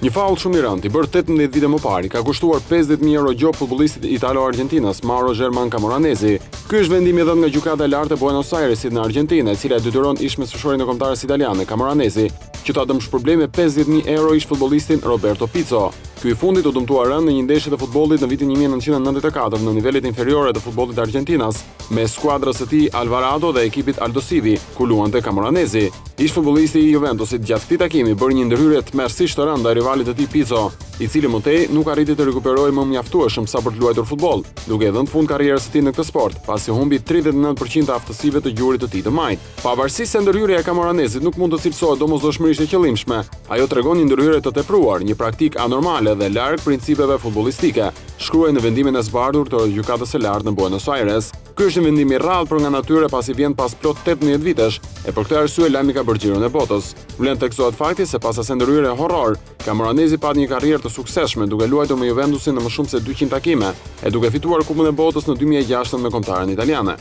Një faull shumë i rënd, i bërë 18 vite më parë, ka kushtuar 50.000 euro gjop futbollistit italo-argentinas Mauro Germán Camoranesi. Ky është vendimi dhënë nga gjykata e lartë e Buenos Airesit në Argjentinë, e cila detyron ish mesfueshërin e kombëtarës italiane Camoranesi që ta dëmshpërblej me 50.000 euro ish futbollistin Roberto Pizzo. Ky i fundit u dëmtuar rënd në një ndeshje të futbollit në vitin 1994 në nivelet inferiore të futbollit të Argjentinas me skuadrës së tij Alvarado dhe ekipit Aldosivi, ku luante Camoranesi. Ish futbollisti i Juventusit gjatë këtij takimi bëri një ndërhyrje tmerrsisht të rëndë ndaj rivalit të tij Pizzo, i cili më tej nuk arriti të rikuperojë më mjaftueshëm sa për të luajtur futboll, duke dhënë fund karrierës së tij në këtë sport, pasi humbi 39% të aftësive të gjurit të tij të majt. Pavarësisht se ndërhyrja e Camoranesit nuk mund të cilësohet domosdoshmërisht e qëllimshme, ajo tregon një ndërhyrje të tepruar, një praktikë anormale dhe larg principeve futbollistike, shkruaj në vendimin e zbardhur të gjykatës së lartë në Buenos Aires. Ky është një vendim i rrallë për nga natyre pasi vjen pas plot 18 vitesh, e për këtë arsye lajmi ka bërë xhiron e botës. Vlen teksohet fakti se pas asaj ndërhyrje horror, Camoranesi pati një karrierë të suksesshme duke luajtur me Juventusin në më shumë se 200 takime, e duke fituar Kupën e Botës në 2006 me kombëtaren italiane.